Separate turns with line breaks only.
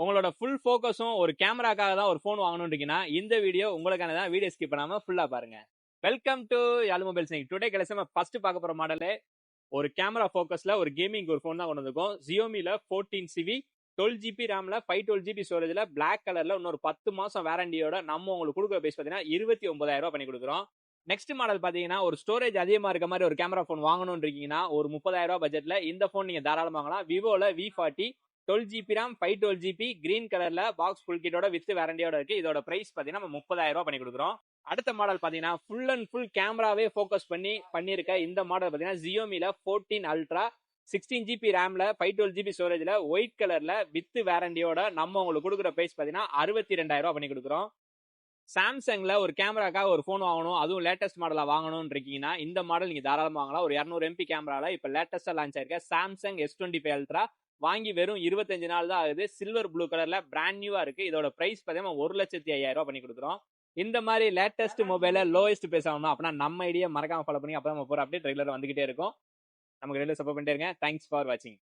உங்களோட ஃபுல் ஃபோக்கஸும் ஒரு கேமராக்காக தான் ஒரு ஃபோன் வாங்கணுன்றீங்கன்னா இந்த வீடியோ உங்களுக்கான தான். வீடியோ ஸ்கிப் பண்ணாம ஃபுல்லா பாருங்க. Welcome to Yarl mobiles. Today கடைசி நம்ம ஃபர்ஸ்ட் பார்க்க போற மாடல் ஒரு கேமரா ஃபோக்கஸ்ல ஒரு கேமிங் ஒரு ஃபோன் தான் கொண்டு வந்திருக்கோம். Xiaomiல 14CV 12GB ரேம்ல 512GB ஸ்டோரேஜ்ல பிளாக் கலர்ல இன்னொரு 10 மாசம் வாரண்டியோட நம்ம உங்களுக்கு கொடுக்குற பிரைஸ் பார்த்தீங்கன்னா 29,000 ரூபாய் பண்ணி கொடுக்குறோம். நெக்ஸ்ட் மாடல் பாத்தீங்கன்னா ஒரு ஸ்டோரேஜ் அதிகமா இருக்க மாதிரி ஒரு கேமரா ஃபோன் வாங்கணும்னு இருக்கீங்கன்னா ஒரு 30,000 ரூபாய் பட்ஜெட்ல இந்த ஃபோன் நீங்க தாராளமாக வாங்கலாம். விவோல V40 12GB RAM 512GB green கலர்ல பாக்ஸ் ஃபுல் கிட்டோட வித் வாரண்டியோட இருக்கு. இதோட பிரைஸ் பாத்தீங்கன்னா நம்ம 30,000 ரூபாய் பண்ணி கொடுக்குறோம். அடுத்த மாடல் பாத்தீங்கன்னா ஃபுல் அண்ட் ஃபுல் கேமராவே ஃபோக்கஸ் பண்ணிருக்க இந்த மாடல் பாத்தீங்கன்னா Xiaomiல 14 Ultra 16GB ரேம்ல 512GB ஸ்டோரேஜ்ல ஒயிட் கலர்ல வித் வாரண்டியோட நம்ம உங்களுக்கு கொடுக்குற பிரைஸ் பாத்தீங்கன்னா 62,000 ரூபாய் பண்ணி கொடுக்குறோம். சாம்சங்ல ஒரு கேமராக்காக ஒரு ஃபோன் வாங்கணும், அதுவும் லேட்டஸ்ட் மாடலா வாங்கணும்னு இருக்கீங்கன்னா இந்த மாடல் நீங்க தாராளமாக வாங்கலாம். ஒரு 200 MP கேமரால இப்ப லேட்டஸ்டா லான்ச் ஆயிருக்க சாம்சங் S25 Ultra வாங்கி வெறும் 25 நாள் தான் ஆகுது. சில்வர் ப்ளூ கலர்ல பிராண்ட் நியூவா இருக்கு. இதோட பிரைஸ் பார்த்தீங்கன்னா 1,05,000 ரூபாய் பண்ணி கொடுக்குறோம். இந்த மாதிரி லேட்டஸ்ட் மொபைல லோயஸ்ட் பிரைஸ் ஆகணும் அப்படின்னா நம்ம ஐடியா மறக்காம ஃபாலோ பண்ணி அப்பதான் நம்ம போற அப்டேட் ரெகுலரா வந்துகிட்டே இருக்கும். நமக்கு ரெகுலர் சப்போர்ட் பண்ணிட்டே இருங்க. தேங்க்ஸ் ஃபார் வாட்சிங்.